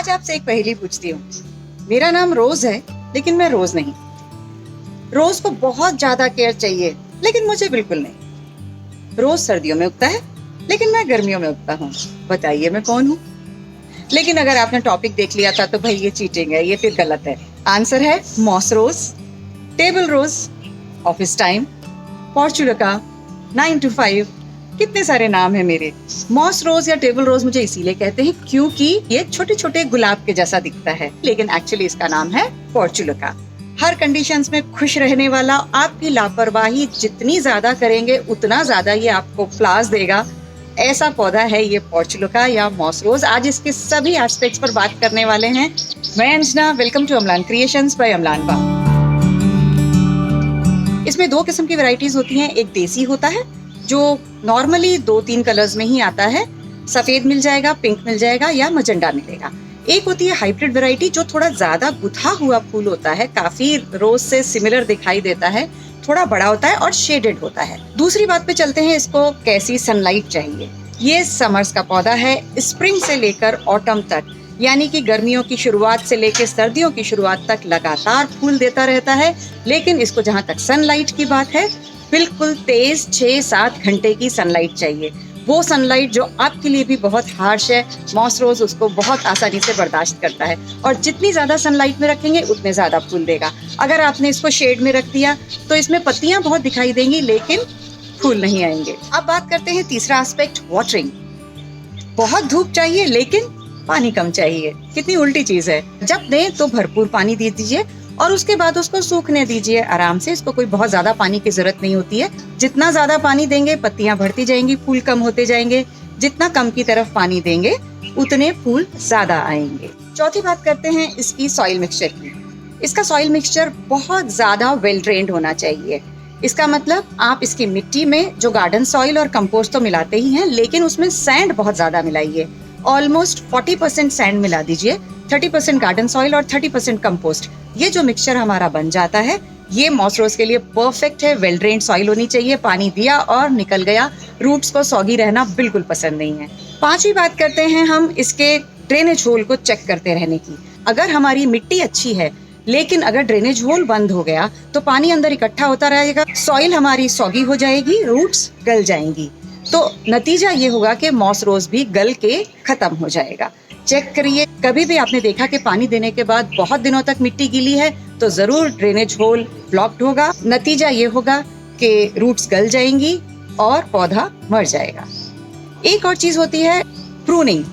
आज आपसे एक पहेली पूछती हूँ। मेरा नाम रोज है, लेकिन मैं रोज नहीं। रोज को बहुत ज्यादा केयर चाहिए, लेकिन मुझे बिल्कुल नहीं। रोज सर्दियों में उगता है, लेकिन मैं गर्मियों में उगता हूँ। बताइए मैं कौन हूँ? लेकिन अगर आपने टॉपिक देख लिया था तो भाई ये चीटिंग है, ये फिर गलत है। आंसर है moss rose, table rose, office time, portulaca, 9 to 5। कितने सारे नाम है मेरे। मॉस रोज या टेबल रोज मुझे इसीलिए कहते हैं क्योंकि ये छोटे छोटे गुलाब के जैसा दिखता है, लेकिन एक्चुअली इसका नाम है पोर्चुलका। हर कंडीशंस में खुश रहने वाला, आपकी लापरवाही जितनी ज्यादा करेंगे उतना ज्यादा ये आपको फ्लावर्स देगा, ऐसा पौधा है ये पोर्चुलका या मॉस रोज। आज इसके सभी एस्पेक्ट्स पर बात करने वाले हैं। मैं Anjana, welcome to Amlan creations by Amlan बा। इसमें दो किस्म की वैरायटीज होती हैं। एक देसी होता है जो नॉर्मली 2-3 कलर्स में ही आता है। सफेद मिल जाएगा, पिंक मिल जाएगा या मजेंडा मिलेगा। एक होती है हाइब्रिड वैरायटी जो थोड़ा ज्यादा गुथा हुआ फूल होता है, काफी रोज से सिमिलर दिखाई देता है, थोड़ा बड़ा होता है और शेडेड होता है। दूसरी बात पे चलते हैं, इसको कैसी सनलाइट चाहिए। ये समर्स का पौधा है, स्प्रिंग से लेकर ऑटम तक, यानी कि गर्मियों की शुरुआत से लेकर सर्दियों की शुरुआत तक लगातार फूल देता रहता है। लेकिन इसको जहाँ तक सनलाइट की बात है, बिल्कुल तेज 6-7 घंटे की सनलाइट चाहिए। वो सनलाइट जो आपके लिए भी बहुत हार्श है, मॉस रोज उसको बहुत आसानी से बर्दाश्त करता है। और जितनी ज्यादा सनलाइट में रखेंगे उतने ज्यादा फूल देगा। अगर आपने इसको शेड में रख दिया तो इसमें पत्तियां बहुत दिखाई देंगी, लेकिन फूल नहीं आएंगे। अब बात करते हैं तीसरा एस्पेक्ट, वाटरिंग। बहुत धूप चाहिए लेकिन पानी कम चाहिए। कितनी उल्टी चीज है। जब दें तो भरपूर पानी दे दीजिए और उसके बाद उसको सूखने दीजिए आराम से। इसको कोई बहुत ज्यादा पानी की जरूरत नहीं होती है। जितना ज्यादा पानी देंगे पत्तियां बढ़ती जाएंगी, फूल कम होते जाएंगे। जितना कम की तरफ पानी देंगे उतने फूल ज्यादा आएंगे। चौथी बात करते हैं इसकी सॉइल मिक्सचर की। इसका सॉइल मिक्सचर बहुत ज्यादा वेल ड्रेन्ड होना चाहिए। इसका मतलब आप इसकी मिट्टी में जो गार्डन सॉइल और कंपोस्ट तो मिलाते ही हैं, लेकिन उसमें सैंड बहुत ज्यादा मिलाइए। ऑलमोस्ट 40% सैंड मिला दीजिए, 30% गार्डन सॉइल और 30% कंपोस्ट। ये जो मिक्सचर हमारा बन जाता है, ये मॉस रोज के लिए परफेक्ट है। वेल ड्रेन्ड सॉइल होनी चाहिए, पानी दिया और निकल गया। रूट्स को सॉगी रहना बिल्कुल पसंद नहीं है। पांचवी बात करते हैं हम इसके ड्रेनेज होल को चेक करते रहने की। अगर हमारी मिट्टी अच्छी है, लेकिन अगर ड्रेनेज होल बंद हो गया तो पानी अंदर इकट्ठा होता रहेगा, सॉइल हमारी सॉगी हो जाएगी, रूट्स गल जाएंगी। तो नतीजा ये होगा कि मॉस रोज भी गल के खत्म हो जाएगा। चेक करिए, कभी भी आपने देखा कि पानी देने के बाद बहुत दिनों तक मिट्टी गीली है तो जरूर ड्रेनेज होल ब्लॉक्ड होगा। नतीजा ये होगा कि रूट्स गल जाएंगी और पौधा मर जाएगा। एक और चीज होती है प्रूनिंग।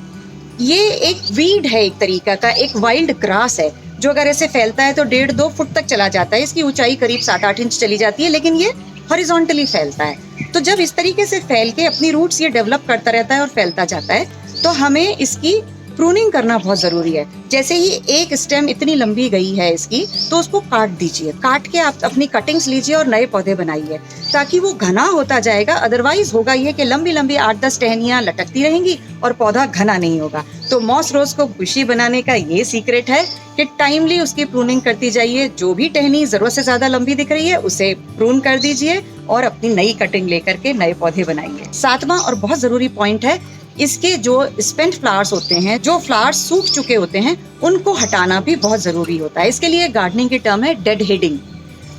ये एक वीड है, एक तरीका का, एक वाइल्ड ग्रास है जो अगर ऐसे फैलता है तो 1.5-2 फुट तक चला जाता है। इसकी ऊंचाई करीब 7-8 इंच चली जाती है, लेकिन ये हॉरिजॉन्टली फैलता है। तो जब इस तरीके से फैल के अपनी रूट्स ये डेवलप करता रहता है और फैलता जाता है, तो हमें इसकी प्रूनिंग करना बहुत जरूरी है। जैसे ही एक स्टेम इतनी लंबी गई है इसकी, तो उसको काट दीजिए। काट के आप अपनी कटिंग्स लीजिए और नए पौधे बनाइए, ताकि वो घना होता जाएगा। अदरवाइज होगा ये कि लंबी लंबी 8-10 टहनियां लटकती रहेंगी और पौधा घना नहीं होगा। तो मॉस रोज को बुशी बनाने का ये सीक्रेट है कि टाइमली उसकी प्रूनिंग करती जाइए। जो भी टहनी जरूरत से ज्यादा लंबी दिख रही है उसे प्रून कर दीजिए और अपनी नई कटिंग लेकर के नए पौधे बनाइए। 7वां और बहुत जरूरी पॉइंट है, इसके जो स्पेंट फ्लावर्स होते हैं, जो फ्लावर्स सूख चुके होते हैं, उनको हटाना भी बहुत जरूरी होता है। इसके लिए गार्डनिंग की टर्म है डेड हेडिंग।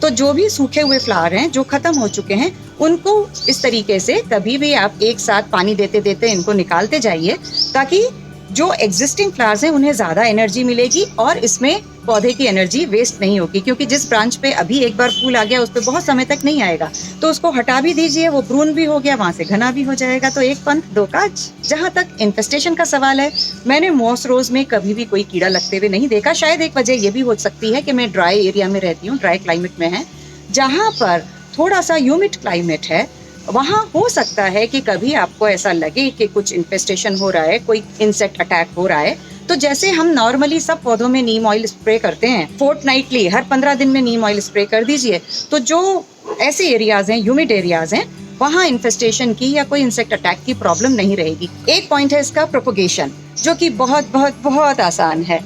तो जो भी सूखे हुए फ्लावर हैं, जो खत्म हो चुके हैं, उनको इस तरीके से कभी भी आप एक साथ पानी देते देते इनको निकालते जाइए, ताकि जो एग्जिस्टिंग फ्लावर्स हैं उन्हें ज्यादा एनर्जी मिलेगी और इसमें पौधे की एनर्जी वेस्ट नहीं होगी। क्योंकि जिस ब्रांच पे अभी एक बार फूल आ गया उस पे बहुत समय तक नहीं आएगा, तो उसको हटा भी दीजिए, वो प्रून भी हो गया, वहां से घना भी हो जाएगा। तो एक पंथ दो काज। जहां तक इन्फेस्टेशन का सवाल है, मैंने मॉस रोज में कभी भी कोई कीड़ा लगते हुए नहीं देखा। शायद एक वजह ये भी हो सकती है कि मैं ड्राई एरिया में रहती हूँ, ड्राई क्लाइमेट में है। जहाँ पर थोड़ा सा ह्यूमिड क्लाइमेट है, वहाँ हो सकता है कि कभी आपको ऐसा लगे कि कुछ इन्फेस्टेशन हो रहा है, कोई इंसेक्ट अटैक हो रहा है। तो जैसे हम नॉर्मली सब पौधों में नीम ऑयल स्प्रे करते हैं, फोर्टनाइटली हर 15 दिन में नीम ऑयल स्प्रे कर दीजिए। तो जो ऐसे एरियाज हैं, ह्यूमिड एरियाज हैं, वहाँ इन्फेस्टेशन की या कोई इंसेक्ट अटैक की प्रॉब्लम नहीं रहेगी। एक पॉइंट है इसका प्रोपोगेशन, जो कि बहुत बहुत बहुत आसान है।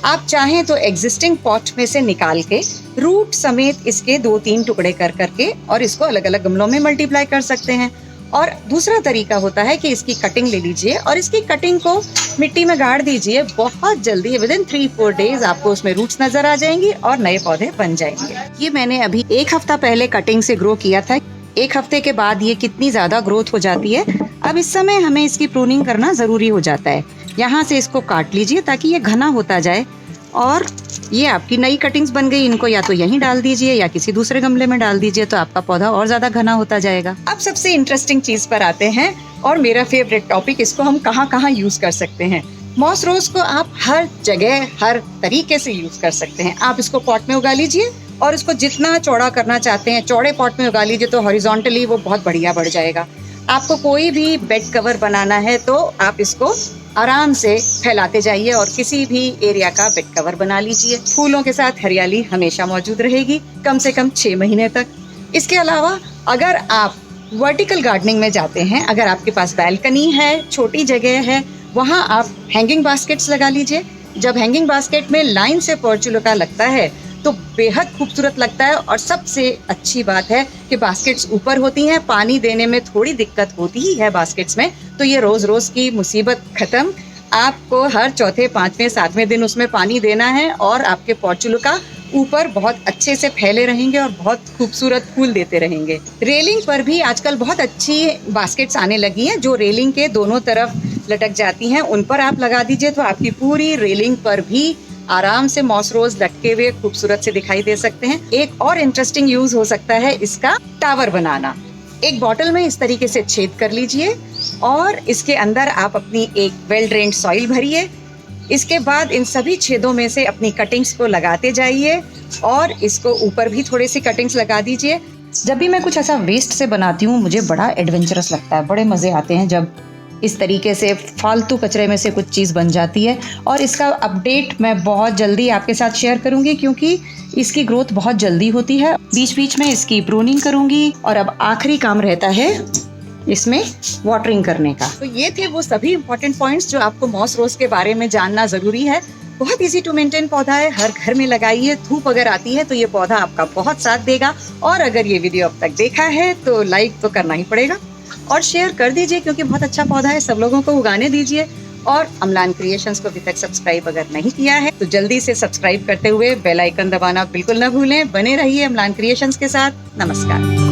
आप चाहें तो एग्जिस्टिंग पॉट में से निकाल के रूट समेत इसके 2-3 टुकड़े कर करके और इसको अलग अलग गमलों में मल्टीप्लाई कर सकते हैं। और दूसरा तरीका होता है कि इसकी कटिंग ले लीजिए और इसकी कटिंग को मिट्टी में गाड़ दीजिए। बहुत जल्दी विदिन 3-4 डेज आपको उसमें रूट्स नजर आ जाएंगी और नए पौधे बन जाएंगे। ये मैंने अभी 1 हफ्ता पहले कटिंग से ग्रो किया था। 1 हफ्ते के बाद ये कितनी ज्यादा ग्रोथ हो जाती है। अब इस समय हमें इसकी प्रूनिंग करना जरूरी हो जाता है। यहाँ से इसको काट लीजिए ताकि ये घना होता जाए और ये आपकी नई कटिंग्स बन गई। इनको या तो यहीं डाल दीजिए या किसी दूसरे गमले में डाल दीजिए, तो आपका पौधा और ज्यादा घना होता जाएगा। अब सबसे इंटरेस्टिंग चीज पर आते हैं और मेरा फेवरेट टॉपिक, इसको हम कहाँ कहाँ यूज कर सकते हैं। मॉस रोज को आप हर जगह हर तरीके से यूज कर सकते हैं। आप इसको पॉट में उगा लीजिए और इसको जितना चौड़ा करना चाहते हैं चौड़े पॉट में उगा लीजिए, तो हॉरिजॉन्टली वो बहुत बढ़िया बढ़ जाएगा। आपको कोई भी बेड कवर बनाना है तो आप इसको आराम से फैलाते जाइए और किसी भी एरिया का बेड कवर बना लीजिए। फूलों के साथ हरियाली हमेशा मौजूद रहेगी, कम से कम 6 महीने तक। इसके अलावा अगर आप वर्टिकल गार्डनिंग में जाते हैं, अगर आपके पास बैल्कनी है, छोटी जगह है, वहाँ आप हैंगिंग बास्केट्स लगा लीजिए। जब हैंगिंग बास्केट में लाइन से पोर्चुलाका लगता है तो बेहद खूबसूरत लगता है। और सबसे अच्छी बात है कि बास्केट्स ऊपर होती हैं, पानी देने में थोड़ी दिक्कत होती ही है बास्केट्स में, तो ये रोज रोज की मुसीबत खत्म। आपको हर चौथे, 5वें, 7वें दिन उसमें पानी देना है और आपके पोर्चुलाका ऊपर बहुत अच्छे से फैले रहेंगे और बहुत खूबसूरत फूल देते रहेंगे। रेलिंग पर भी आजकल बहुत अच्छी बास्केट्स आने लगी हैं जो रेलिंग के दोनों तरफ लटक जाती हैं। उन पर आप लगा दीजिए तो आपकी पूरी रेलिंग पर भी आराम से मॉस रोज लटके हुए खूबसूरत से दिखाई दे सकते हैं। एक और इंटरेस्टिंग यूज हो सकता है इसका टावर बनाना। एक बॉटल में इस तरीके से छेद कर लीजिए और इसके अंदर आप अपनी एक वेल ड्रेन्ड सॉइल भरिए। इसके बाद इन सभी छेदों में से अपनी कटिंग्स को लगाते जाइए और इसको ऊपर भी थोड़ी सी कटिंग्स लगा दीजिए। जब भी मैं कुछ ऐसा वेस्ट से बनाती हूँ मुझे बड़ा एडवेंचरस लगता है, बड़े मजे आते हैं जब इस तरीके से फालतू कचरे में से कुछ चीज़ बन जाती है। और इसका अपडेट मैं बहुत जल्दी आपके साथ शेयर करूंगी क्योंकि इसकी ग्रोथ बहुत जल्दी होती है। बीच बीच में इसकी प्रूनिंग करूंगी और अब आखिरी काम रहता है इसमें वाटरिंग करने का। तो ये थे वो सभी इंपॉर्टेंट पॉइंट्स जो आपको मॉस रोज के बारे में जानना जरूरी है। बहुत इजी टू मेंटेन पौधा है, हर घर में लगाइए। धूप अगर आती है तो ये पौधा आपका बहुत साथ देगा। और अगर ये वीडियो अब तक देखा है तो लाइक तो करना ही पड़ेगा और शेयर कर दीजिए क्योंकि बहुत अच्छा पौधा है, सब लोगों को उगाने दीजिए। और अम्लान क्रिएशंस को अभी तक सब्सक्राइब अगर नहीं किया है तो जल्दी से सब्सक्राइब करते हुए बेल आइकन दबाना बिल्कुल न भूलें। बने रहिए अम्लान क्रिएशंस के साथ। नमस्कार।